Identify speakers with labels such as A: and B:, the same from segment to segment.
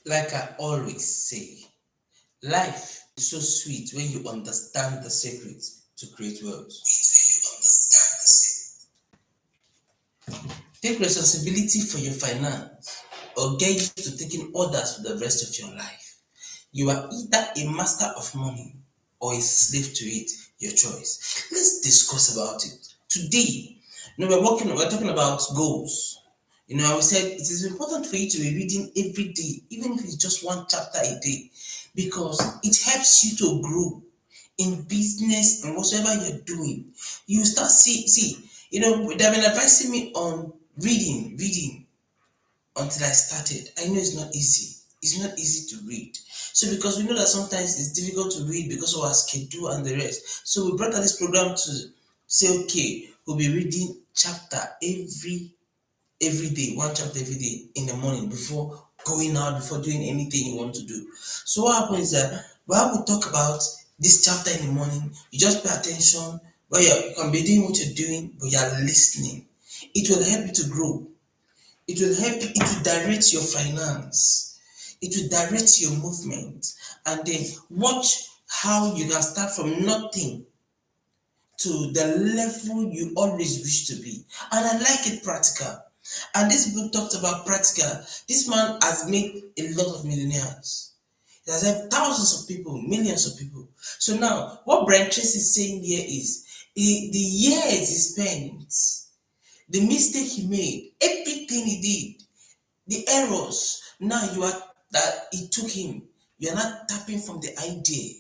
A: Like I always say, life is so sweet when you understand the secret to create wealth. Take responsibility for your finance or get used to taking orders for the rest of your life. You are either a master of money or a slave to it, your choice. Let's discuss about it. Today, we're talking about goals. I said it is important for you to be reading every day, even if it's just one chapter a day, because it helps you to grow in business and whatever you're doing. You start they've been advising me on reading until I started. I know it's not easy. It's not easy to read. So because we know that sometimes it's difficult to read because of our schedule and the rest. So we brought out this program to say, okay, we'll be reading chapter every day, one chapter every day in the morning before going out, before doing anything you want to do. So what happens is that while we talk about this chapter in the morning, you just pay attention, but you can be doing what you're doing, but you're listening. It will help you to grow. It will help you, it will direct your finance. It will direct your movement. And then watch how you can start from nothing to the level you always wish to be. And I like it practical. And this book talked about practical. This man has made a lot of millionaires. He has helped thousands of people, millions of people. So now, what Brian Tracy is saying here is the years he spent, the mistake he made, everything he did, the errors. Now you are that it took him. You are not tapping from the idea.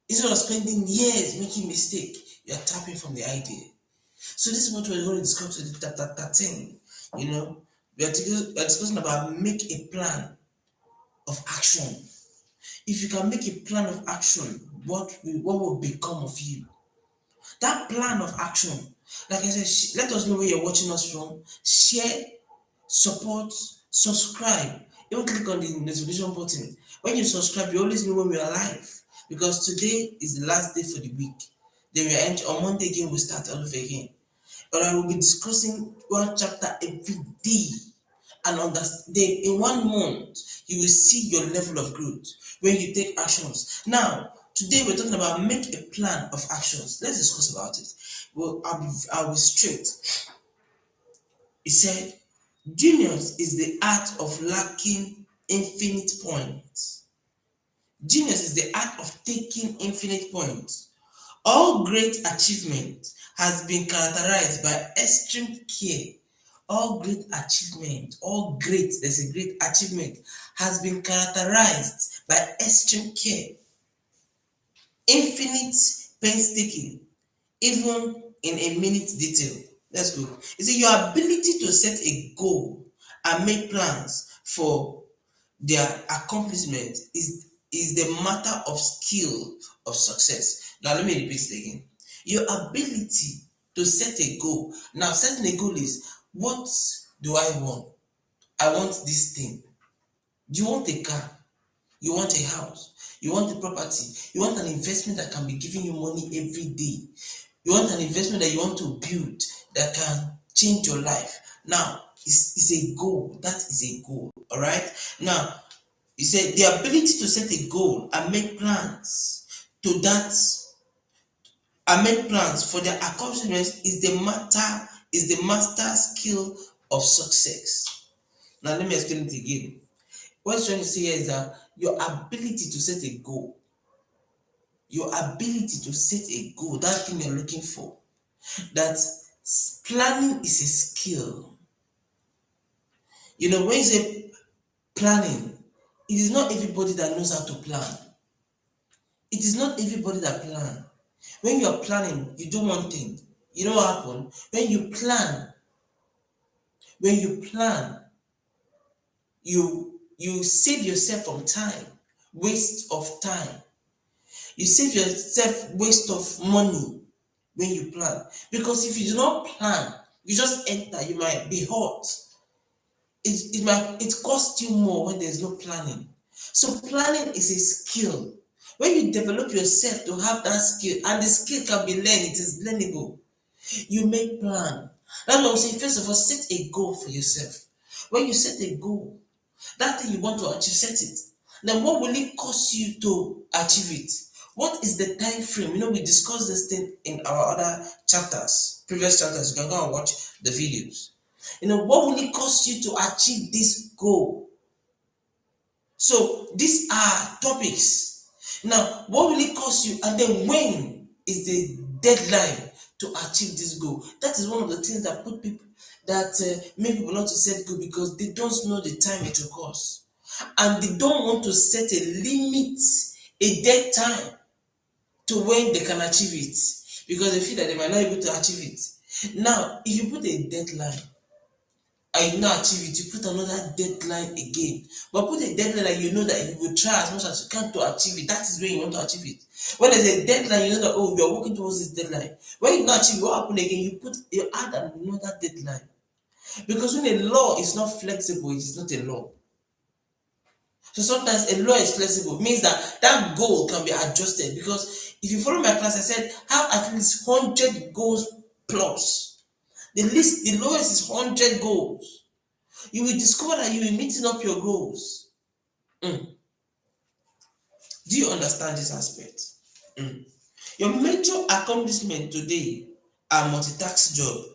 A: Instead of spending years making mistake, you are tapping from the idea. So this is what we're going to discuss with chapter 13. We are discussing about make a plan of action. If you can make a plan of action, what will become of you? That plan of action, like I said, let us know where you're watching us from. Share, support, subscribe. Even click on the notification button. When you subscribe, you always know when we are live. Because today is the last day for the week. Then we end on Monday again, we start all over again. But I will be discussing one chapter every day. And understand in 1 month, you will see your level of growth when you take actions. Now, today we're talking about make a plan of actions. Let's discuss about it. Well, I'll be straight. He said, genius is the art of lacking infinite points. Genius is the art of taking infinite points. All great achievement has been characterized by extreme care. There's a great achievement, has been characterized by extreme care, infinite painstaking, even in a minute detail. Let's go. You see, your ability to set a goal and make plans for their accomplishment is the matter of skill of success. Now let me repeat it again. Your ability to set a goal. Now setting a goal is, what do I want? I want this thing. Do you want a car? You want a house? You want a property? You want an investment that can be giving you money every day? You want an investment that you want to build that can change your life? Now, it's a goal. That is a goal. All right. Now, he said the ability to set a goal and make plans to that and make plans for their accomplishments is the master skill of success. Now let me explain it again. What I'm trying to say here is that your ability to set a goal, that thing you're looking for, that planning is a skill. When you say planning, it is not everybody that knows how to plan. It is not everybody that plan. When you're planning, you do one thing. You know what happens? When you plan, you save yourself from time, waste of time. You save yourself waste of money when you plan. Because if you do not plan, you just enter, you might be hurt. It costs you more when there's no planning. So planning is a skill. When you develop yourself to have that skill, and the skill can be learned, it is learnable. You make plan. That's what I'm saying. First of all, set a goal for yourself. When you set a goal, That thing you want to achieve, set it. Now, what will it cost you to achieve it? What is the time frame? We discussed this thing in our other chapters, previous chapters. You can go and watch the videos. What will it cost you to achieve this goal? So these are topics. Now, what will it cost you? And then when is the deadline to achieve this goal? That is one of the things that put people that make people not to set goal, because they don't know the time it will cost. And they don't want to set a limit, a dead time to when they can achieve it, because they feel that they might not be able to achieve it. Now, if you put a deadline and you not achieve it, you put another deadline again. But put a deadline that you know that you will try as much as you can to achieve it. That is when you want to achieve it. When there's a deadline, you know that, oh, you're working towards this deadline. When you not achieve it, what happen again? You add another deadline. Because when a law is not flexible, it is not a law. So sometimes a law is flexible, means that that goal can be adjusted. Because if you follow my class, I said have at least 100 goals plus. The lowest is 100 goals. You will discover that you will meeting up your goals. Mm. Do you understand this aspect? Mm. Your major accomplishment today are multitask job.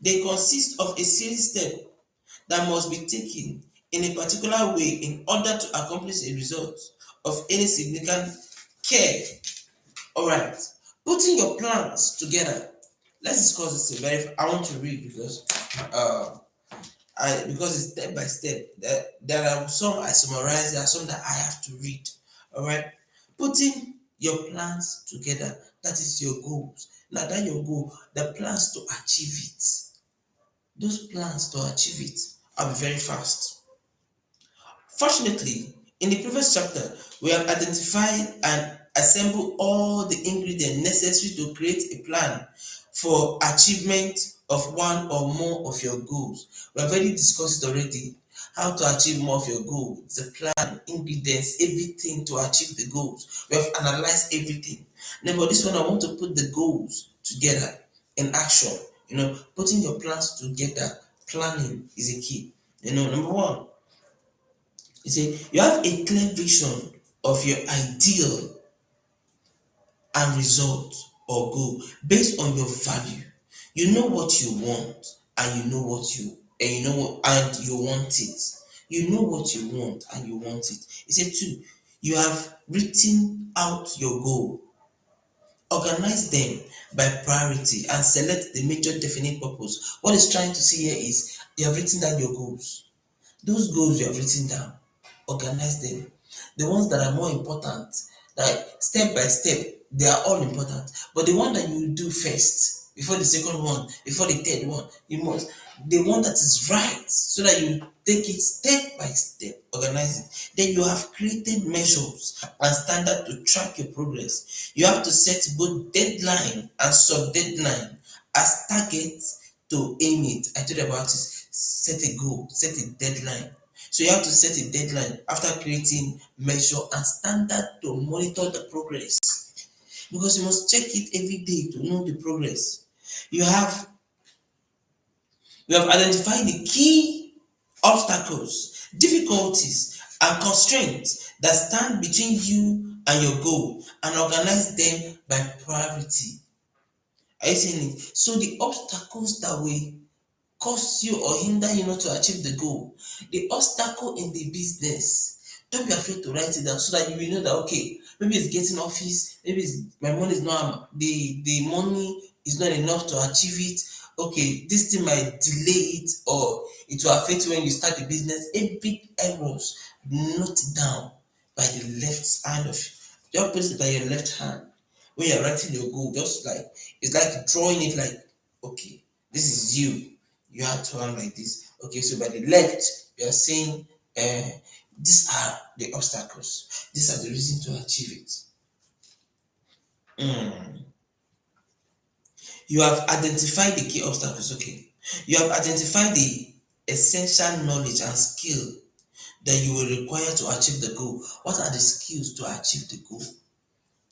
A: They consist of a series step that must be taken in a particular way in order to accomplish a result of any significant care. All right, putting your plans together. Let's discuss this. I want to read because because it's step by step. There are some I summarize, there are some that I have to read. All right, putting your plans together. That is your goals. Now that your goal, the plans to achieve it. Those plans to achieve it. I'll be very fast. Fortunately, in the previous chapter, we have identified and assembled all the ingredients necessary to create a plan for achievement of one or more of your goals. We have already discussed it already. How to achieve more of your goals, the plan, ingredients, everything to achieve the goals. We have analyzed everything. Now, for this one, I want to put the goals together in action. Putting your plans together, planning is a key. Number one, you see, you have a clear vision of your ideal and result or goal based on your value. You know what you want, and you know what you and you know what and you want it. You know what you want and you want it. He said two, you have written out your goal. Organize them by priority and select the major definite purpose. What he's trying to see here is you have written down your goals. Those goals you have written down, organize them. The ones that are more important, like step by step, they are all important. But the one that you do first, before the second one, before the third one, you must, the one that is right, so that you take it step by step, organize it. Then you have created measures and standard to track your progress. You have to set both deadline and sub deadline as targets to aim it. I told you about it. Set a goal, set a deadline. So you have to set a deadline after creating measure and standard to monitor the progress, because you must check it every day to know the progress. You have identified the key obstacles, difficulties, and constraints that stand between you and your goal, and organize them by priority. Are you seeing it? So the obstacles that will cause you or hinder you not to achieve the goal, the obstacle in the business, don't be afraid to write it down, so that you will know that, okay, maybe it's getting office, maybe it's my money is not, the money is not enough to achieve it. Okay, this thing might delay it, or it will affect you when you start the business. Every errors, note it down by the left hand of you. Just put it by your left hand when you're writing your goal. Just like it's like drawing it, like, okay, this is you. You have to hand like this. Okay, so by the left, you are saying, these are the obstacles. These are the reasons to achieve it. Mm. You have identified the key obstacles. Okay. You have identified the essential knowledge and skill that you will require to achieve the goal. What are the skills to achieve the goal?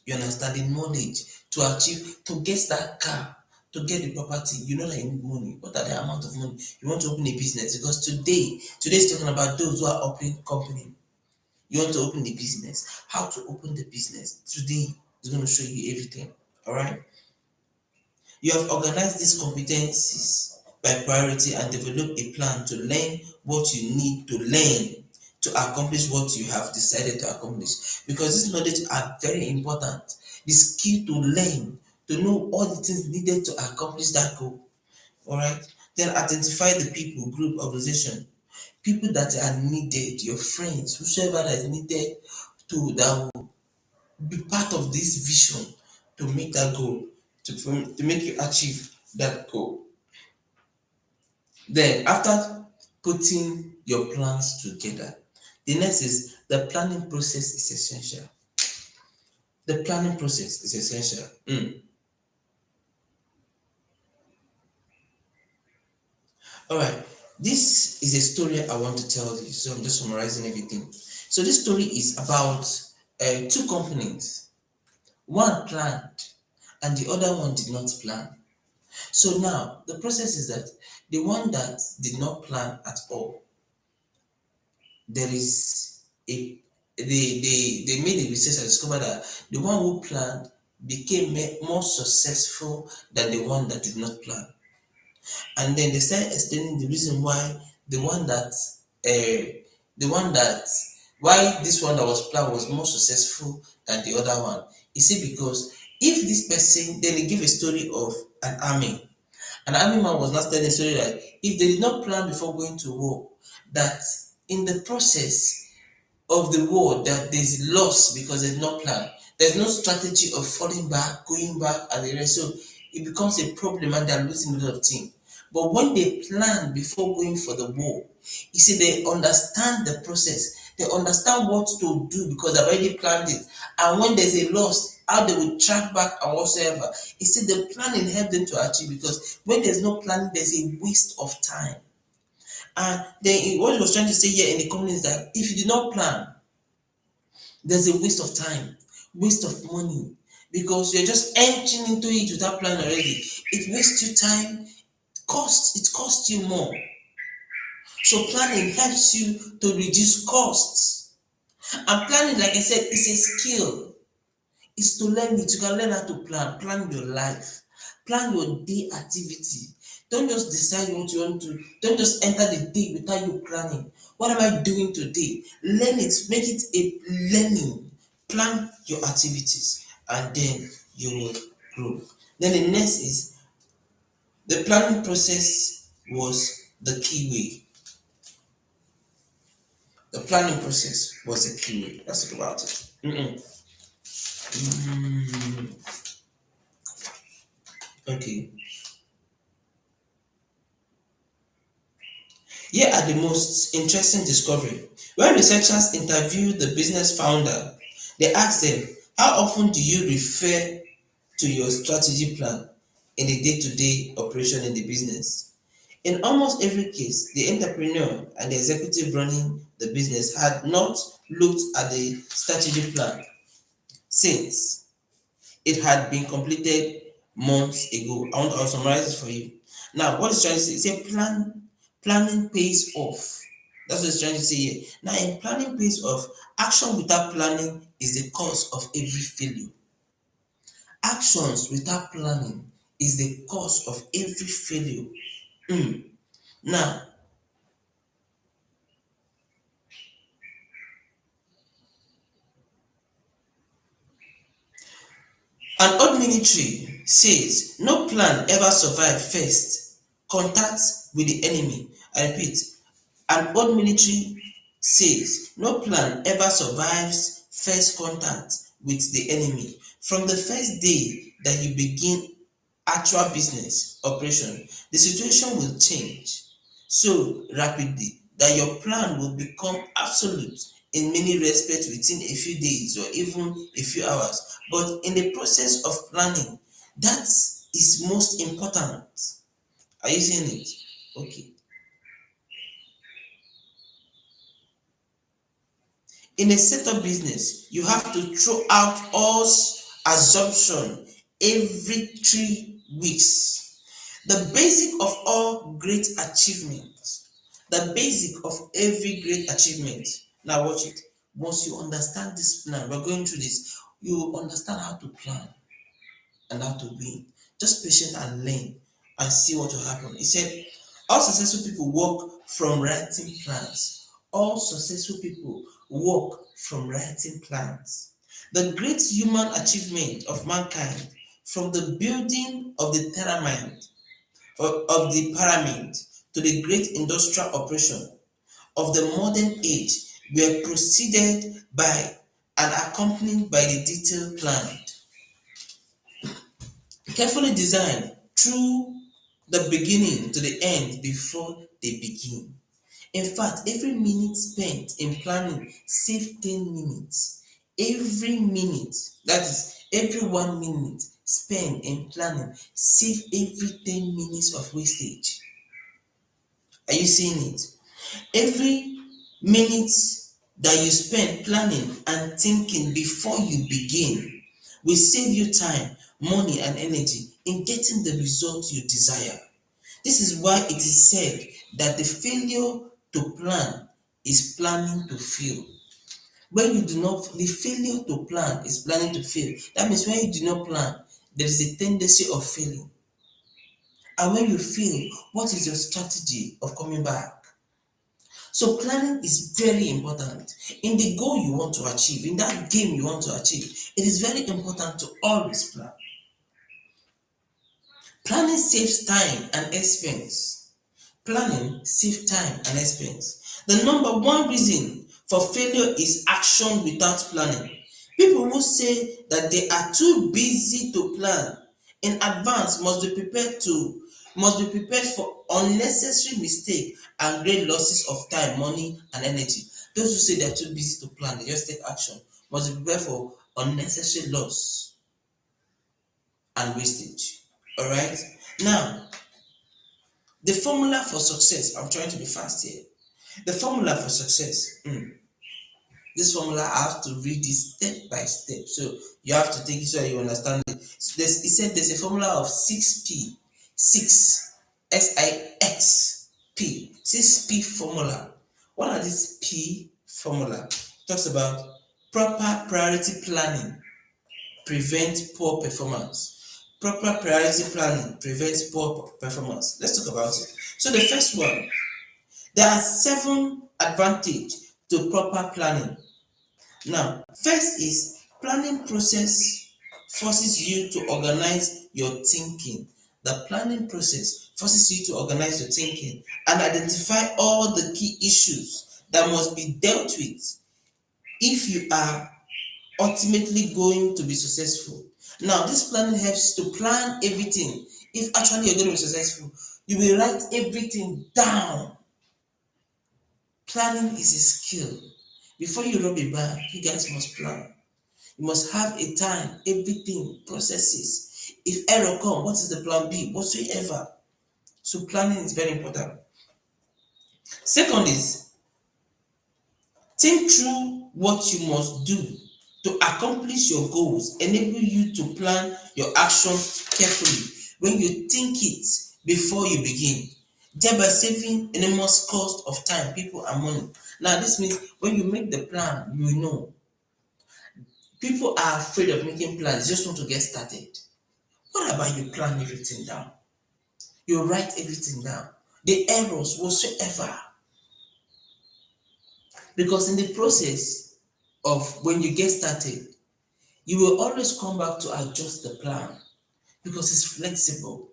A: You understand the knowledge to achieve, to get that car, to get the property, you know that you need money. What are the amount of money you want to open a business? Because today is talking about those who are opening company. You want to open the business. How to open the business? Today is going to show you everything. All right. You have organized these competencies by priority and developed a plan to learn what you need to learn to accomplish what you have decided to accomplish. Because this knowledge are very important. The skill to learn, to know all the things needed to accomplish that goal. All right. Then identify the people, group, organization, people that are needed, your friends, whosoever that is needed to that will be part of this vision to make that goal, to make you achieve that goal. Then, after putting your plans together, the next is the planning process is essential. The planning process is essential. All right, this is a story I want to tell you. So I'm just summarizing everything. So this story is about two companies. One planned, and the other one did not plan. So now the process is that the one that did not plan at all, there is a they made a research and discovered that the one who planned became more successful than the one that did not plan. And then they started explaining the reason why the one that the one that why this one that was planned was more successful than the other one. You see, because if this person, then they give a story of an army. An army man was not telling a story that if they did not plan before going to war, that in the process of the war that there's loss because there's no plan. There's no strategy of falling back, going back, and the rest. So it becomes a problem and they're losing a lot of things. But when they plan before going for the war, you see, they understand the process. They understand what to do because they've already planned it. And when there's a loss, how they will track back and whatsoever. You see, the planning helps them to achieve because when there's no planning, there's a waste of time. And then what he was trying to say here in the comment is that if you did not plan, there's a waste of time, waste of money, because you're just entering into it without plan already. It wastes you time, it costs you more. So planning helps you to reduce costs. And planning, like I said, is a skill. Is to learn it. You can learn how to plan your life, plan your day activity. Don't just decide what you want to, don't just enter the day without you planning. What am I doing today? Learn it, make it a learning. Plan your activities and then you will grow. Then the next is the planning process was the key way. The planning process was the key way. Let's talk about it. Okay. Here are the most interesting discovery. When researchers interviewed the business founder, they asked them, how often do you refer to your strategy plan in the day-to-day operation in the business? In almost every case, the entrepreneur and the executive running the business had not looked at the strategy plan since it had been completed months ago. I'll summarize it for you. Now, what it's trying to say, it's a planning pays off. That's what it's trying to say here. Now, in planning pays off, action without planning is the cause of every failure. Actions without planning is the cause of every failure. Now, an old military says no plan ever survive first contact with the enemy. I repeat, an old military says no plan ever survives first contact with the enemy. From the first day that you begin actual business operation, the situation will change so rapidly that your plan will become absolute in many respects within a few days or even a few hours. But in the process of planning, that is most important. Are you seeing it? Okay. In a setup business, you have to throw out all assumption every 3 weeks. The basic of all great achievements, the basic of every great achievement. Now watch it. Once you understand this plan, we're going through this, you understand how to plan and how to win. Just patient and learn and see what will happen. He said, all successful people work from writing plans. All successful people work from writing plans. The great human achievement of mankind, from the building of the pyramid to the great industrial operation of the modern age, were preceded by and accompanied by the detailed plan, carefully designed through the beginning to the end before they begin. In fact, every minute spent in planning save 10 minutes. Every minute, that is, every 1 minute spent in planning save every 10 minutes of wastage. Are you seeing it? Every minute that you spend planning and thinking before you begin will save you time, money, and energy in getting the result you desire. This is why it is said that the failure to plan is planning to fail. When you do not, the failure to plan is planning to fail. That means when you do not plan, there is a tendency of failing. And when you fail, what is your strategy of coming back? So planning is very important. In the goal you want to achieve, in that game you want to achieve, it is very important to always plan. Planning saves time and expense. Planning saves time and expense. The number one reason for failure is action without planning. People who say that they are too busy to plan in advance must be prepared for unnecessary mistake and great losses of time, money, and energy. Those who say they are too busy to plan, they just take action, must be prepared for unnecessary loss and wastage. All right. Now, the formula for success. I'm trying to be fast here. The formula for success. This formula I have to read it step by step. So you have to take it so that you understand it. So it said there's a formula of 6P. 6 SIXP. 6P formula. What are these P formula? It talks about proper priority planning prevents poor performance. Proper priority planning prevents poor performance. Let's talk about it. So the first one, there are 7 advantages to proper planning. Now, first is planning process forces you to organize your thinking. The planning process forces you to organize your thinking and identify all the key issues that must be dealt with if you are ultimately going to be successful. Now, this planning helps to plan everything. If actually you're going to be successful, you will write everything down. Planning is a skill. Before you rob a bank, you guys must plan. You must have a time, everything, processes. If error come, what is the plan B? Whatsoever. So planning is very important. Second is, think through what you must do to accomplish your goals. Enable you to plan your action carefully when you think it before you begin, thereby saving enormous cost of time, people, and money. Now, this means when you make the plan, you know. People are afraid of making plans, just want to get started. What about you plan everything down? You write everything down. The errors whatsoever. Because in the process of when you get started, you will always come back to adjust the plan because it's flexible.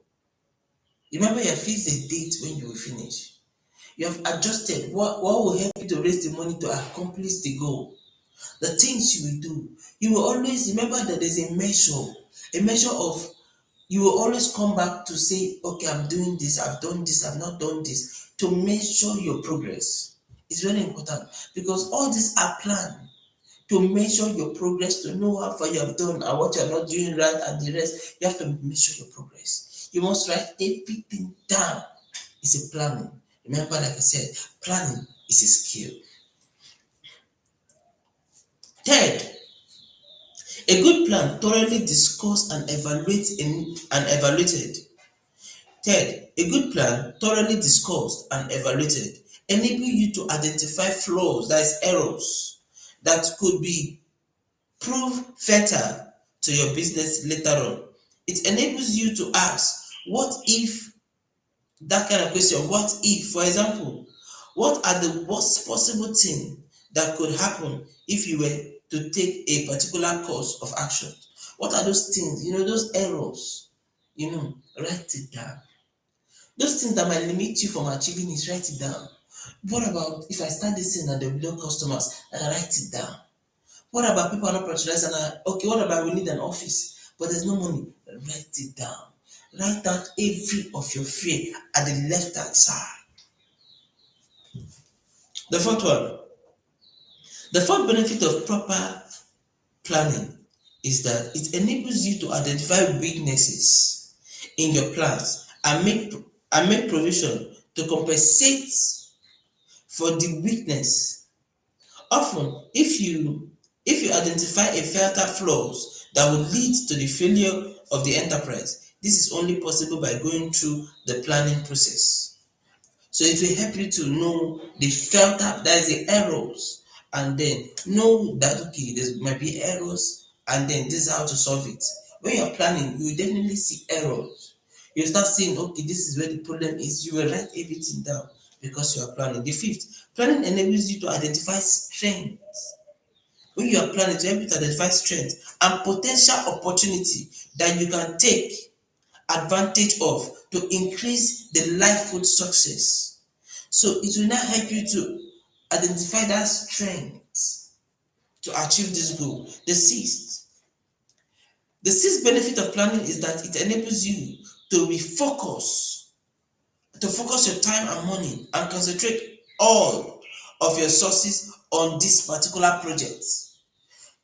A: Remember, you have fixed the date when you will finish. You have adjusted what will help you to raise the money to accomplish the goal. The things you will do. You will always remember that there's a measure of you will always come back to say, okay, I'm doing this, I've done this, I've not done this, to measure your progress. It's very important because all these are planned to measure your progress, to know how far you have done and what you're not doing right and the rest. You have to measure your progress. You must write everything down. It's a planning. Remember, like I said, planning is a skill. Third, a A good plan thoroughly discussed and evaluated. Third, a good plan thoroughly discussed and evaluated enable you to identify flaws, that is errors, that could be prove fatal to your business later on. It enables you to ask, what if, that kind of question, what if, for example, what are the worst possible thing that could happen if you were to take a particular course of action? What are those things, those errors? Write it down. Those things that might limit you from achieving it, write it down. What about if I start this thing and there will be no customers? I write it down. What about people are not patronizing? Okay, what about we need an office, but there's no money? Write it down. Write out every of your fear at the left hand side. The fourth one, the fourth benefit of proper planning is that it enables you to identify weaknesses in your plans and make provision to compensate for the weakness. Often, if you identify a fatal flaws that would lead to the failure of the enterprise, this is only possible by going through the planning process. So it will help you to know the fatal, that is the errors, and then know that okay, there might be errors, and then this is how to solve it. When you're planning, you will definitely see errors. You start saying, okay, this is where the problem is. You will write everything down because you are planning. The fifth, planning enables you to identify strengths. When you are planning, to help you to identify strength and potential opportunity that you can take advantage of to increase the livelihood success. So it will now help you to identify that strength to achieve this goal. The sixth benefit of planning is that it enables you to refocus, to focus your time and money and concentrate all of your sources on this particular project.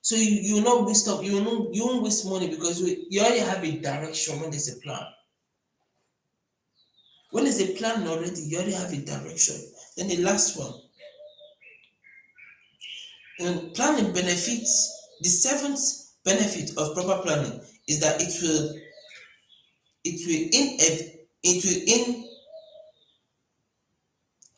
A: So you will not waste up, you won't waste money because you already have a direction when there's a plan. When there's a plan already, you already have a direction. Then the last one, and planning benefits, the seventh benefit of proper planning is that it will in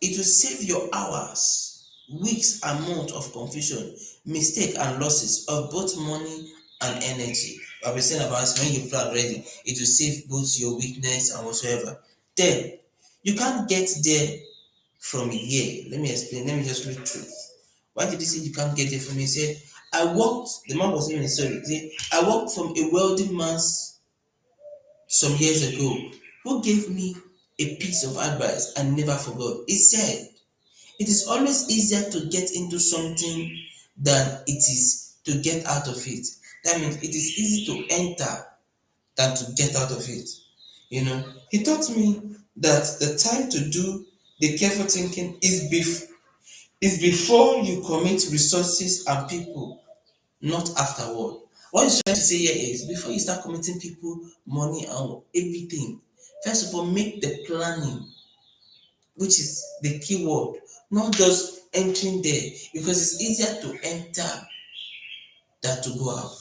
A: it will save your hours, weeks and months of confusion, mistake and losses of both money and energy. I've been saying about when you plan already, it will save both your weakness and whatsoever. Then you can't get there from here. Let me explain. Let me just read through. Why did he say you can't get there from here? He said, the man was even sorry. He said, I walked from a wealthy man's some years ago who gave me a piece of advice I never forgot. He said, it is always easier to get into something than it is to get out of it. That means it is easy to enter than to get out of it. He taught me that the time to do the careful thinking is before you commit resources and people, not afterward. What he's trying to say here is before you start committing people, money, and everything, first of all, make the planning, which is the key word, not just entering there, because it's easier to enter than to go out.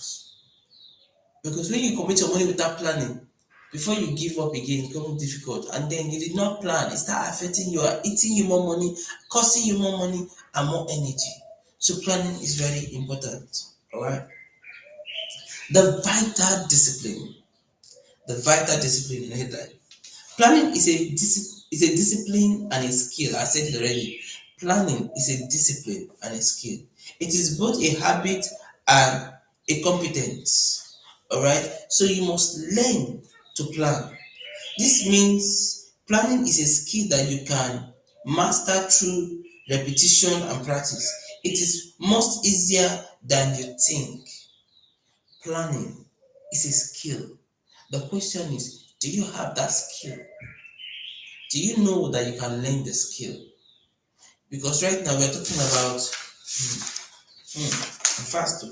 A: Because when you commit your money without planning, before you give up again, it becomes difficult. And then you did not plan, it start affecting you, eating you more money, costing you more money and more energy. So planning is very important. All right. The vital discipline. The vital discipline in headline. Planning is a discipline and a skill. I said it already. Planning is a discipline and a skill. It is both a habit and a competence. All right. So you must learn to plan. This means planning is a skill that you can master through repetition and practice. It is most easier than you think. Planning is a skill. The question is, do you have that skill? Do you know that you can learn the skill? Because right now we're talking about fast.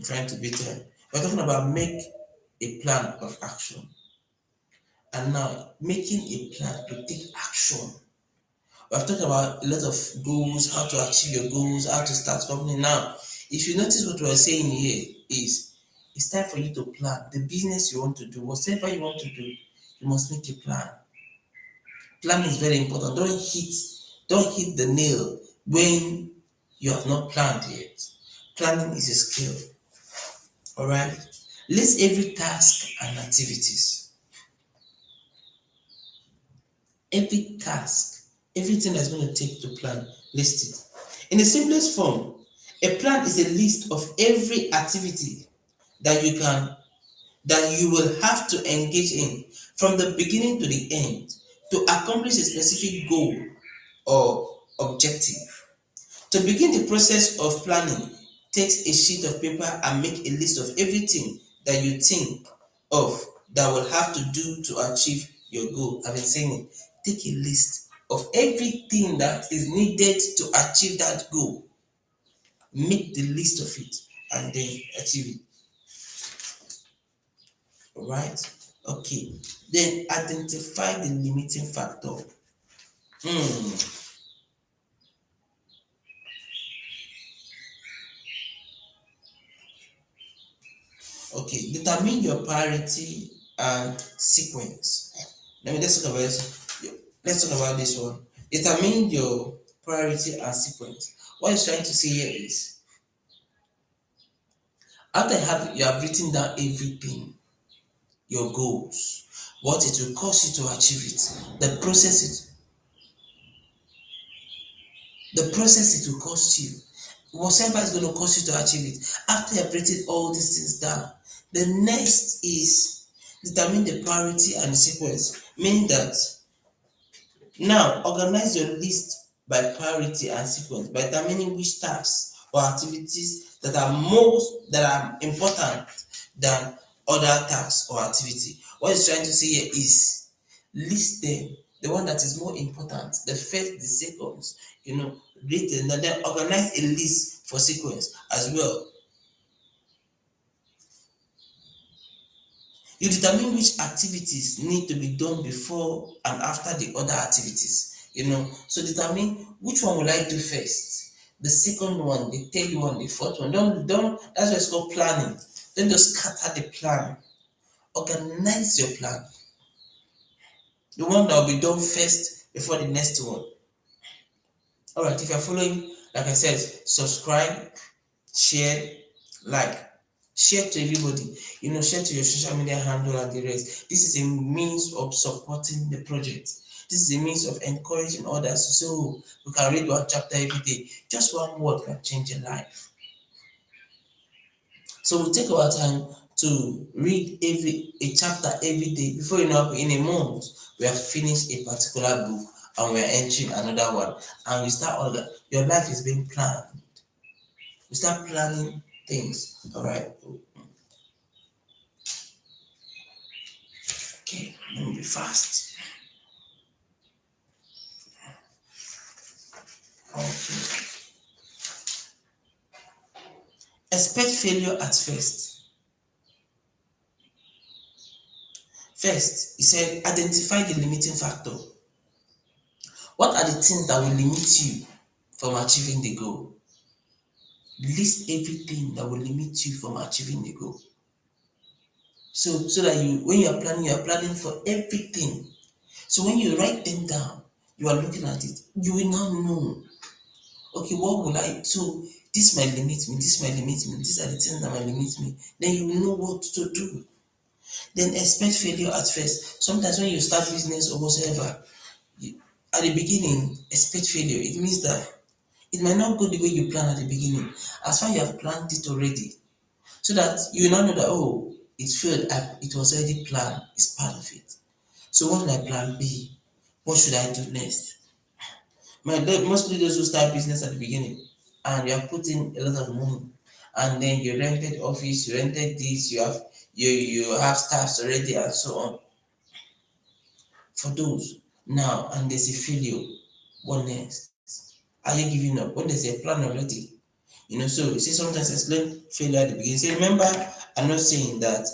A: Trying to be time. We're talking about make a plan of action. And now making a plan to take action. We've talked about a lot of goals, how to achieve your goals, how to start company. Now If you notice what we're saying here is it's time for you to plan the business you want to do, whatever you want to do, you must make a plan. Planning is very important. Don't hit the nail when you have not planned yet. Planning is a skill. Alright? List every task and activities. Every task, everything that's going to take to plan, list it. In the simplest form, a plan is a list of every activity that you will have to engage in from the beginning to the end to accomplish a specific goal or objective. To begin the process of planning, take a sheet of paper and make a list of everything that you think of that will have to do to achieve your goal. I've been saying it. Take a list of everything that is needed to achieve that goal. Make the list of it and then achieve it. Right? Okay. Then identify the limiting factor. Hmm. Okay. Determine your priority and sequence. Let's talk about this one. Determine your priority and sequence. What he's trying to say here is after you have written down everything, your goals, what it will cost you to achieve it, the process it will cost you, whatever is going to cost you to achieve it. After you have written all these things down, the next is determine the priority and the sequence, meaning that now organize your list by priority and sequence by determining which tasks or activities that are important than other tasks or activity. What he's trying to say here is list them, the one that is more important, the first, the seconds, read them, and then organize a list for sequence as well. You determine which activities need to be done before and after the other activities. So determine which one will I do first, the second one, the third one, the fourth one. Don't That's what it's called planning. Don't just scatter the plan. Organize your plan. The one that will be done first before the next one. All right, if you're following, like I said, subscribe, share, like, share to everybody. Share to your social media handle and the rest. This is a means of supporting the project. This is a means of encouraging others so we can read one chapter every day. Just one word can change your life. So we take our time to read a chapter every day. Before you know, in a month, we have finished a particular book and we are entering another one. And we start your life is being planned. We start planning things. All right. Okay, let me be fast. Okay. Expect failure at first. First, he said, identify the limiting factor. What are the things that will limit you from achieving the goal? List everything that will limit you from achieving the goal. So that when you are planning for everything. So when you write them down, you are looking at it, you will now know, okay, what will I, so this might limit me, this might limit me, these are the things that might limit me. Then you will know what to do. Then expect failure at first. Sometimes when you start business or whatever, at the beginning, expect failure. It means that it might not go the way you plan at the beginning. As far as you have planned it already, so that you will not know that, oh, it failed. It was already planned. It's part of it. So what will I plan B? What should I do next? Mostly those who start business at the beginning and you have put in a lot of money, and then you rented office, you rented this, you have staffs already and so on. For those now, and there's a failure, what next? Are you giving up when there's a plan already? So you see, sometimes explain failure at the beginning. Say, remember, I'm not saying that.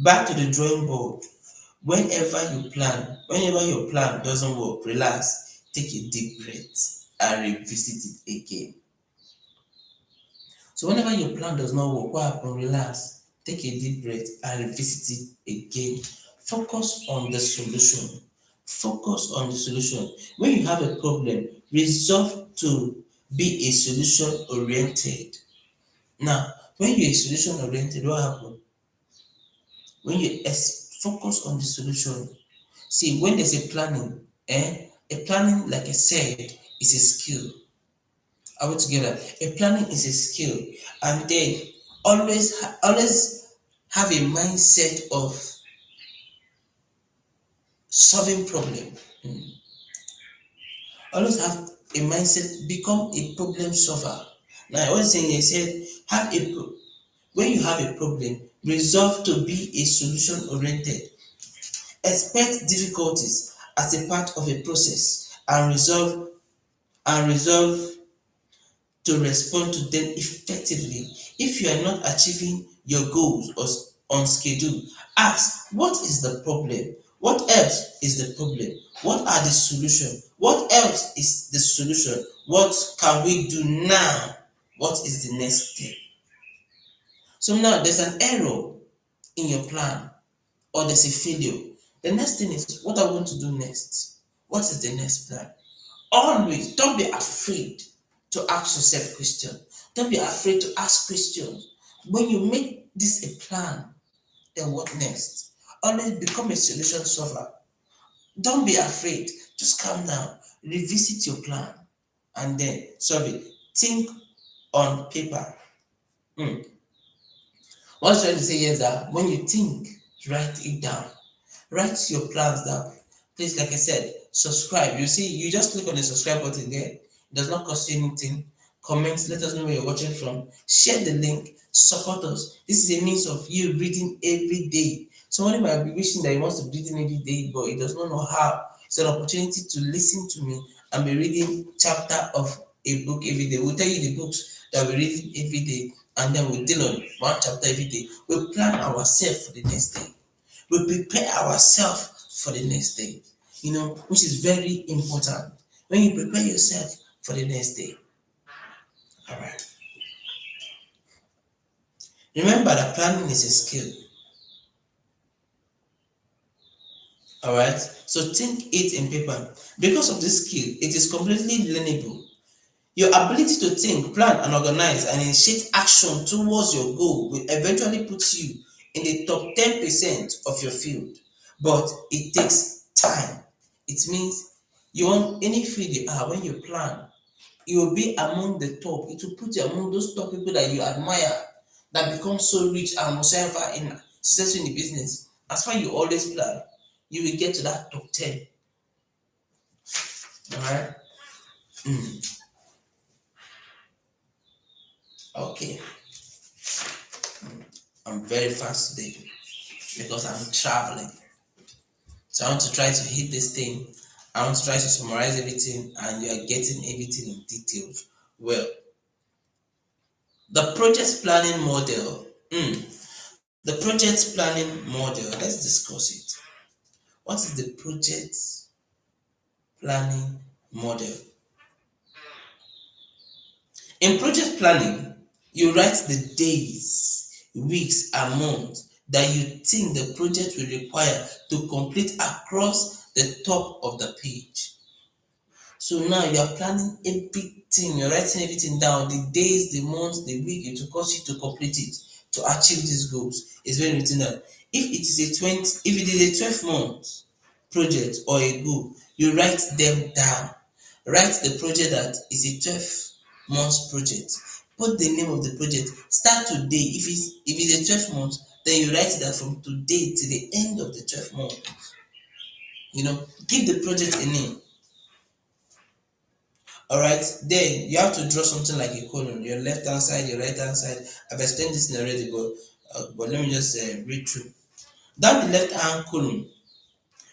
A: Back to the drawing board. Whenever your plan doesn't work, relax, take a deep breath and revisit it again. So whenever your plan does not work, what happen? Relax, take a deep breath and revisit it again. Focus on the solution. Focus on the solution. When you have a problem, resolve to be a solution oriented. Now, when you're a solution oriented, what happens? When you focus on the solution, see, when there's a planning, a planning, like I said, is a skill. Are we together? A planning is a skill, and then always have a mindset of solving problem. Always have a mindset, become a problem solver. Now, I was saying, they said, when you have a problem, resolve to be a solution oriented. Expect difficulties as a part of a process and resolve to respond to them effectively. If you are not achieving your goals or on schedule, ask, what is the problem? What else is the problem? What are the solutions? What else is the solution? What can we do now? What is the next step? So now there's an error in your plan, or there's a failure. The next thing is, what are we going to do next? What is the next plan? Always don't be afraid to ask yourself questions. Don't be afraid to ask questions. When you make this a plan, then what next? Always become a solution solver. Don't be afraid. Just calm down, revisit your plan, and then solve it. Think on paper. Hmm. What I'm trying to say is that when you think, write it down. Write your plans down. Please, like I said, subscribe. You see, you just click on the subscribe button there. It does not cost you anything. Comment, let us know where you're watching from. Share the link, support us. This is a means of you reading every day. Somebody might be wishing that he wants to be reading every day, but he does not know how. It's an opportunity to listen to me and be reading chapter of a book every day. We'll tell you the books that we're reading every day, and then we'll deal on one chapter every day. We'll plan ourselves for the next day. We prepare ourselves for the next day, which is very important. When you prepare yourself for the next day, all right. Remember that planning is a skill, all right. So think it in paper. Because of this skill, it is completely learnable. Your ability to think, plan, and organize and initiate action towards your goal will eventually put you in the top 10% of your field. But it takes time. It means you want any field you are, when you plan, you will be among the top. It will put you among those top people that you admire, that become so rich and whatsoever in successful in the business. As far as you always plan, you will get to that top 10. All right. Okay. I'm very fast today because I'm traveling. So I want to try to hit this thing. I want to try to summarize everything, and you are getting everything in details. Well, the project planning model. The project planning model. Let's discuss it. What is the project planning model? In project planning, you write the days, weeks, and months that you think the project will require to complete across the top of the page. So now you are planning everything, you're writing everything down, the days, the months, the week it will cost you to complete it, to achieve these goals. It's very written down. If it is a 12-month project or a goal, you write them down. Write the project that is a 12 months project. Put the name of the project. Start today. If it's a 12 months, then you write that from today to the end of the 12 months. Give the project a name. All right, then you have to draw something like a column, your left hand side, your right hand side. I've explained this in already, but let me just read through. Down the left hand column,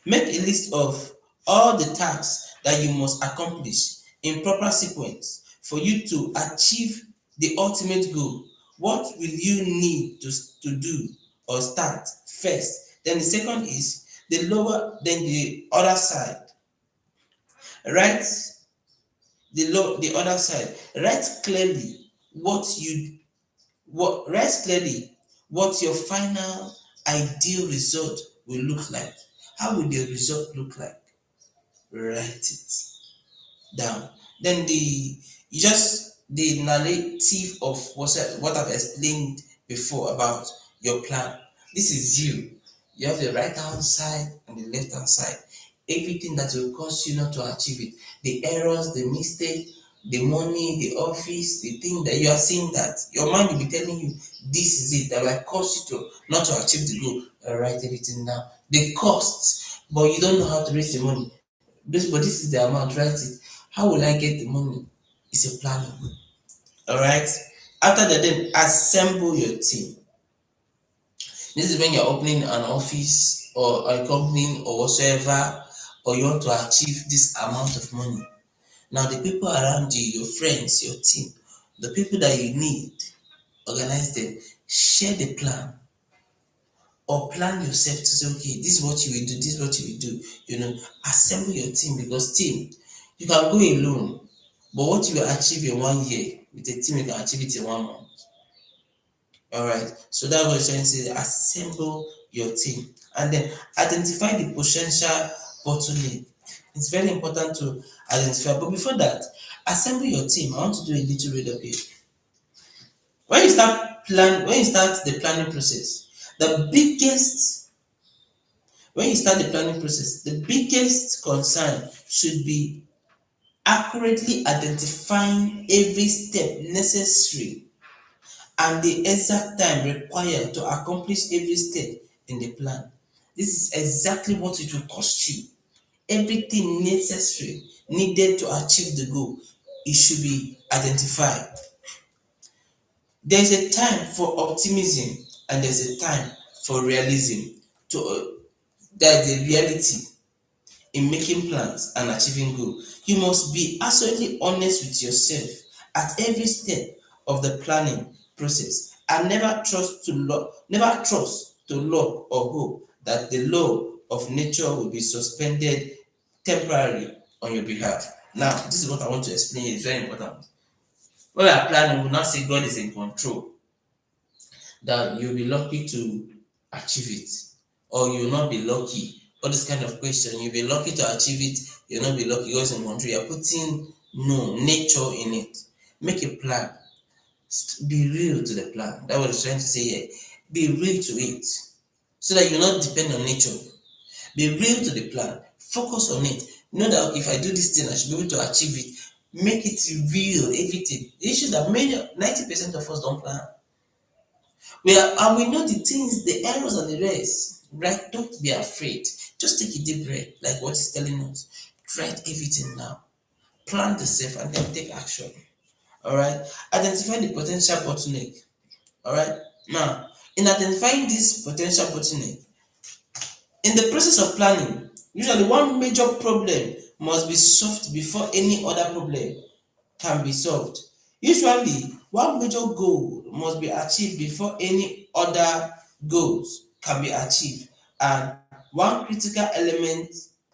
A: make a list of all the tasks that you must accomplish in proper sequence for you to achieve the ultimate goal. What will you need to do or start first? Then the second is then the other side. Write the other side. Write clearly what you Write clearly what your final ideal result will look like. How will the result look like? Write it down. Then the narrative of what I've explained before about your plan. This is you. You have the right hand side and the left hand side. Everything that will cause you not to achieve it. The errors, the mistake, the money, the office, the thing that you are seeing, that your mind will be telling you this is it that will cause you to not to achieve the goal. Write everything down. The costs, but you don't know how to raise the money. But this is the amount, write it. How will I get the money? It's a planning. All right. After that, then assemble your team. This is when you're opening an office or a company or whatsoever, or you want to achieve this amount of money. Now, the people around you, your friends, your team, the people that you need, organize them, share the plan, or plan yourself to say, okay, this is what you will do, this is what you will do. Assemble your team, because team, you can go alone, but what you will achieve in 1 year with a team, you can achieve it in 1 month. All right. So that's what I'm trying to say. Assemble your team, and then identify the potential bottleneck. It's very important to identify. But before that, assemble your team. I want to do a little read up here. When you start the planning process, the biggest when you start the planning process, the biggest concern should be accurately identifying every step necessary and the exact time required to accomplish every step in the plan. This is exactly what it will cost you. Everything necessary needed to achieve the goal, it should be identified. There's a time for optimism and there's a time for realism. There's a reality in making plans and achieving goals. You must be absolutely honest with yourself at every step of the planning process, and never trust to luck or hope that the law of nature will be suspended temporarily on your behalf. Now, this is what I want to explain. It's very important. When we are planning, we will not say God is in control, that you'll be lucky to achieve it, or you'll not be lucky. All this kind of question, you'll be lucky to achieve it, you'll not be lucky, because in control, you're putting no nature in it. Make a plan. Be real to the plan. That's what I'm trying to say here. Be real to it, so that you not depend on nature. Be real to the plan. Focus on it. Know that, okay, if I do this thing, I should be able to achieve it. Make it real, everything. The issue that 90% of us don't plan. And we know the things, the errors and the rest, right? Don't be afraid. Just take a deep breath, like what he's telling us. Write everything down. Plan the self and then take action. All right. Identify the potential bottleneck. All right. Now, in identifying this potential bottleneck, in the process of planning, usually one major problem must be solved before any other problem can be solved. Usually, one major goal must be achieved before any other goals can be achieved, and one critical element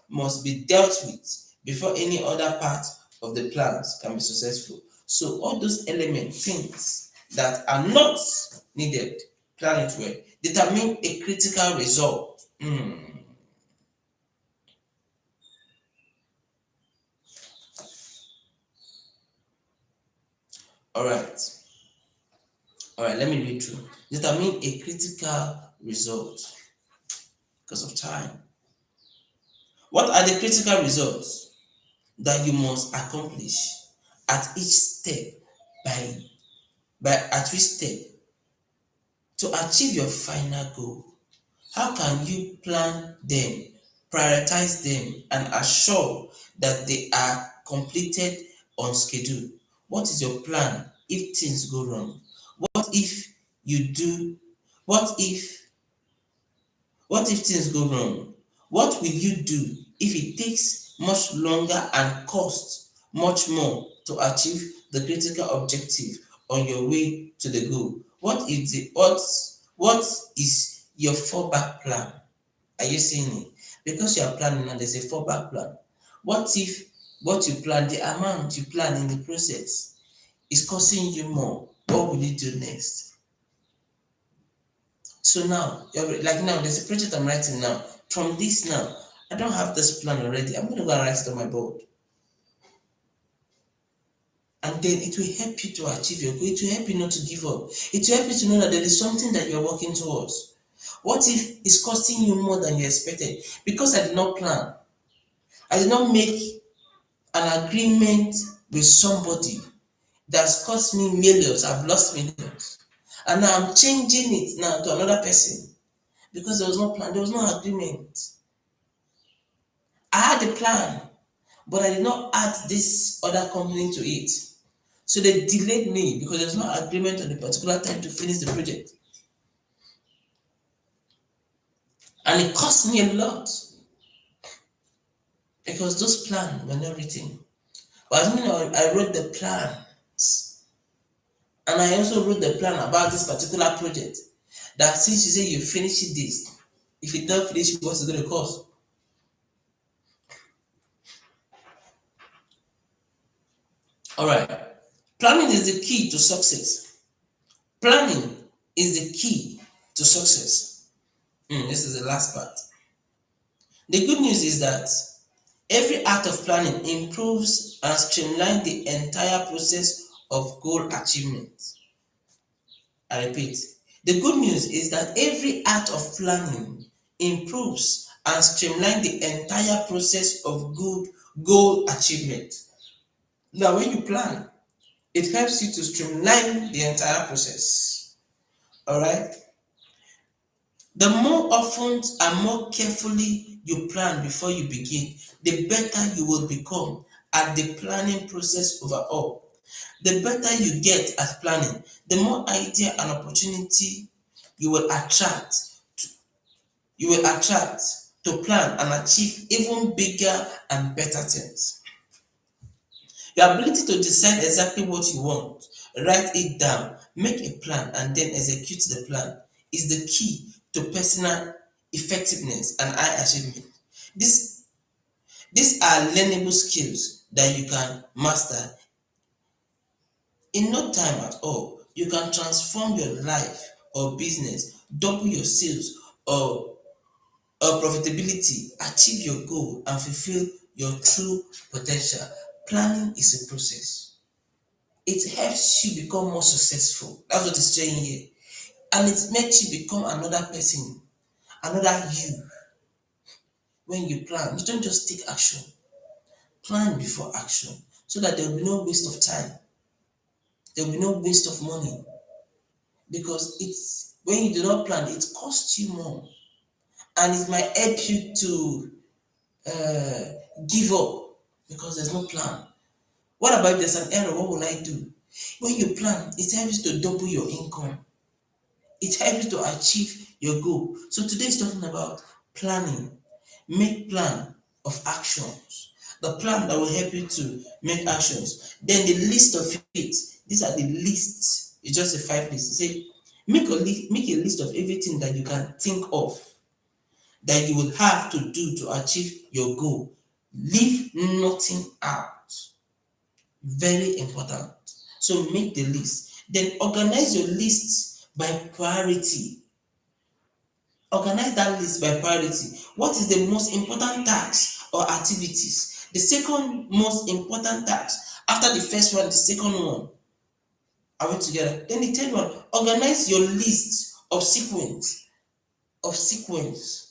A: must be dealt with before any other part of the plans can be successful. So, all those elements, things that are not needed, plan it well. Determine a critical result. All right. All right, let me read through. Determine a critical result because of time. What are the critical results that you must accomplish at each step by at each step to achieve your final goal? How can you plan them, prioritize them, and assure that they are completed on schedule? What is your plan if things go wrong? What if you do? What if What if things go wrong? What will you do if it takes much longer and costs much more to achieve the critical objective on your way to the goal? What is your fallback plan? Are you seeing it? Because you are planning and there's a fallback plan. What if what you plan, the amount you plan in the process is costing you more? What will you do next? So now, like now, there's a project I'm writing now. From this now, I don't have this plan already. I'm going to go and write it on my board. And then it will help you to achieve your goal. It will help you not to give up. It will help you to know that there is something that you're working towards. What if it's costing you more than you expected? Because I did not plan. I did not make an agreement with somebody that's cost me millions. I've lost millions. And now I'm changing it now to another person because there was no plan, there was no agreement. I had a plan, but I did not add this other company to it. So they delayed me because there's no agreement on a particular time to finish the project. And it cost me a lot because those plans were not written. But as I wrote the plans, and I also wrote the plan about this particular project. That since you say you finish this, if you don't finish, what's it going to cost? All right. Planning is the key to success. Planning is the key to success. This is the last part. The good news is that every act of planning improves and streamlines the entire process of goal achievement. I repeat, the good news is that every act of planning improves and streamlines the entire process of good goal achievement. Now, when you plan, it helps you to streamline the entire process. All right? The more often and more carefully you plan before you begin, the better you will become at the planning process overall. The better you get at planning, the more idea and opportunity you will attract you will attract to plan and achieve even bigger and better things. Your ability to decide exactly what you want, write it down, make a plan, and then execute the plan is the key to personal effectiveness and high achievement. These, these are learnable skills that you can master in no time at all. You can transform your life or business, double your sales or profitability, achieve your goal, and fulfill your true potential. Planning is a process. It helps you become more successful. That's what it's saying here. And it makes you become another person, another you. When you plan, you don't just take action. Plan before action so that there will be no waste of time. There will be no waste of money. Because it's when you do not plan, it costs you more. And it might help you to give up because there's no plan. What about if there's an error? What will I do? When you plan, it helps you to double your income. It helps you to achieve your goal. So today is talking about planning. Make plan of actions. The plan that will help you to make actions. Then the list of it. These are the lists. It's just a 5 list. You say, make a list of everything that you can think of that you will have to do to achieve your goal. Leave nothing out. Very important. So make the list. Then organize your list by priority. Organize that list by priority. What is the most important task or activities? The second most important task. After the first one, the second one. Are we together? Then the third one, organize your list of sequence. Of sequence.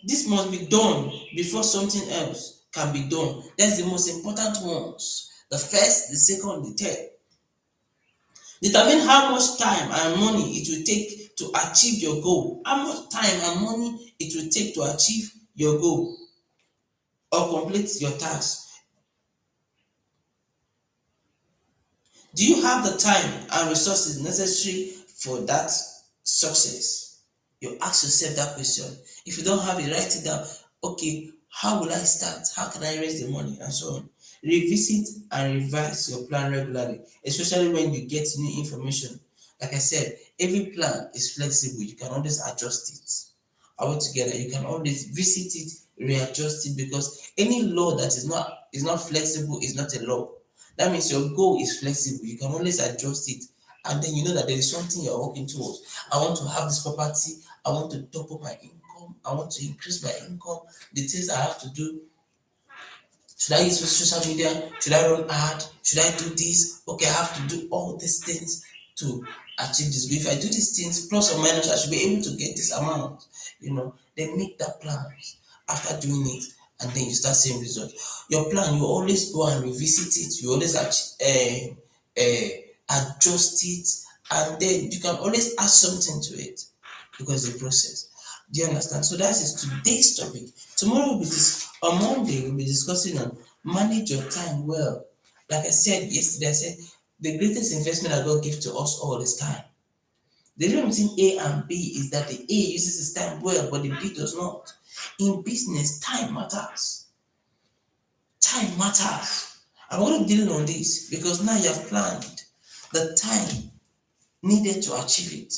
A: This must be done before something else can be done. That's the most important ones. The first, the second, the third. Determine how much time and money it will take to achieve your goal. How much time and money it will take to achieve your goal or complete your task. Do you have the time and resources necessary for that success? You ask yourself that question. If you don't have it, write it down. Okay, how will I start? How can I raise the money? And so on. Revisit and revise your plan regularly, especially when you get new information. Like I said, every plan is flexible. You can always adjust it. All together, you can always visit it, readjust it because any law that is not flexible is not a law. That means your goal is flexible. You can always adjust it and then you know that there is something you're working towards. I want to have this property, I want to double my income, I want to increase my income, the things I have to do. Should I use social media? Should I run ad? Should I do this? Okay, I have to do all these things to achieve this. But if I do these things, plus or minus, I should be able to get this amount. Then make that plan after doing it, and then you start seeing results. Your plan, you always go and revisit it, you always adjust it, and then you can always add something to it because the process. Do you understand? So that is today's topic. Tomorrow on Monday we'll be discussing on manage your time well. Like I said yesterday, I said the greatest investment that God gives to us all is time. The difference between A and B is that the A uses his time well, but the B does not. In business, time matters. Time matters. I'm going to be dealing on this because now you have planned the time needed to achieve it.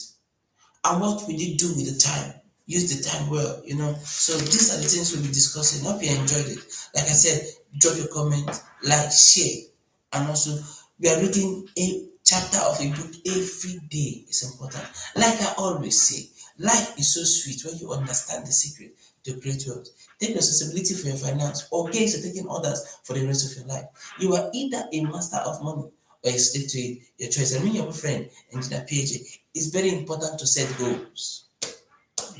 A: And what will you do with the time? Use the time well. So these are the things we'll be discussing. Hope you enjoyed it. Like I said, drop your comment, like, share, and also we are reading a chapter of a book every day. It's important. Like I always say, life is so sweet when you understand the secret to great wealth. Take responsibility for your finance, or case you're taking orders for the rest of your life. You are either a master of money or a slave to it. Your choice. I mean, your friend, Engr PAJ, it's very important to set goals.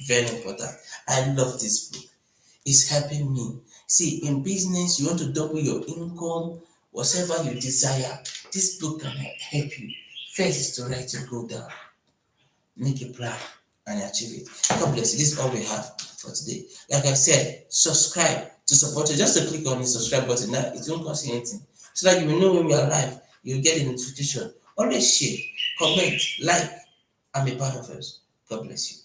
A: Very important. I love this book. It's helping me. See, in business, you want to double your income, whatever you desire. This book can help you. First is to write your goal down, make a plan, and achieve it. God bless you. This is all we have for today. Like I said, subscribe to support it. Just to click on the subscribe button. Now, it won't cost you anything. So that you will know when we are live. You'll get a notification. Always share, comment, like, and be part of us. God bless you.